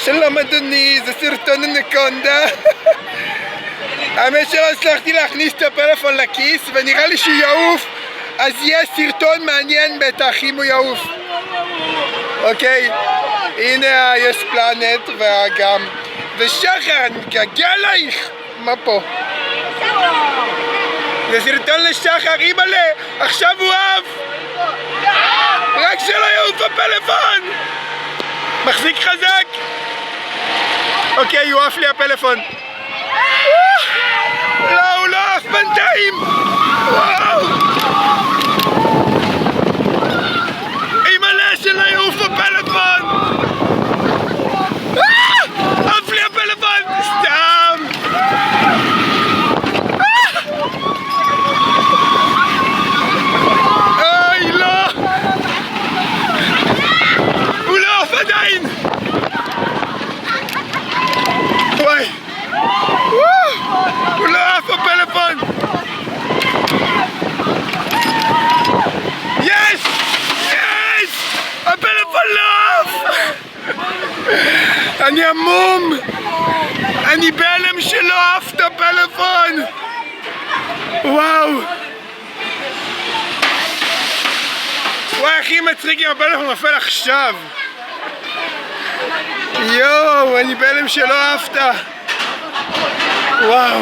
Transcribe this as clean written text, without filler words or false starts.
שלום אדוני, זה סרטון אנקונדה. האמת שלא הצלחתי להכניס את הפלאפון לכיס ונראה לי שהוא יעוף, אז יהיה סרטון מעניין בטח אם הוא יעוף. אוקיי, הנה יש פלנט והאגם ושחר, אני מתגעגע עלייך. מה פה? זה סרטון לשחר, אימא'לה, עכשיו הוא עף. רק שלא יעוף הפלאפון. מחזיק חזק. אוקיי, יועף לי הפלאפון. לא, הוא לא עף בינתיים. וואו. אימא'לה, שלא יעוף הפלאפון. עף לי הפלאפון. סתם. אוי, לא. הוא לא עף עדיין. וואי. הוא לא עף הפלאפון. יש! יש! הפלאפון לא עף! אני עמום! אני בהלם שלא עף את הפלאפון! וואו! וואי, הכי מצחיק אם הפלאפון נופל עכשיו! יואו, אני בהלם שלא עפת! וואו!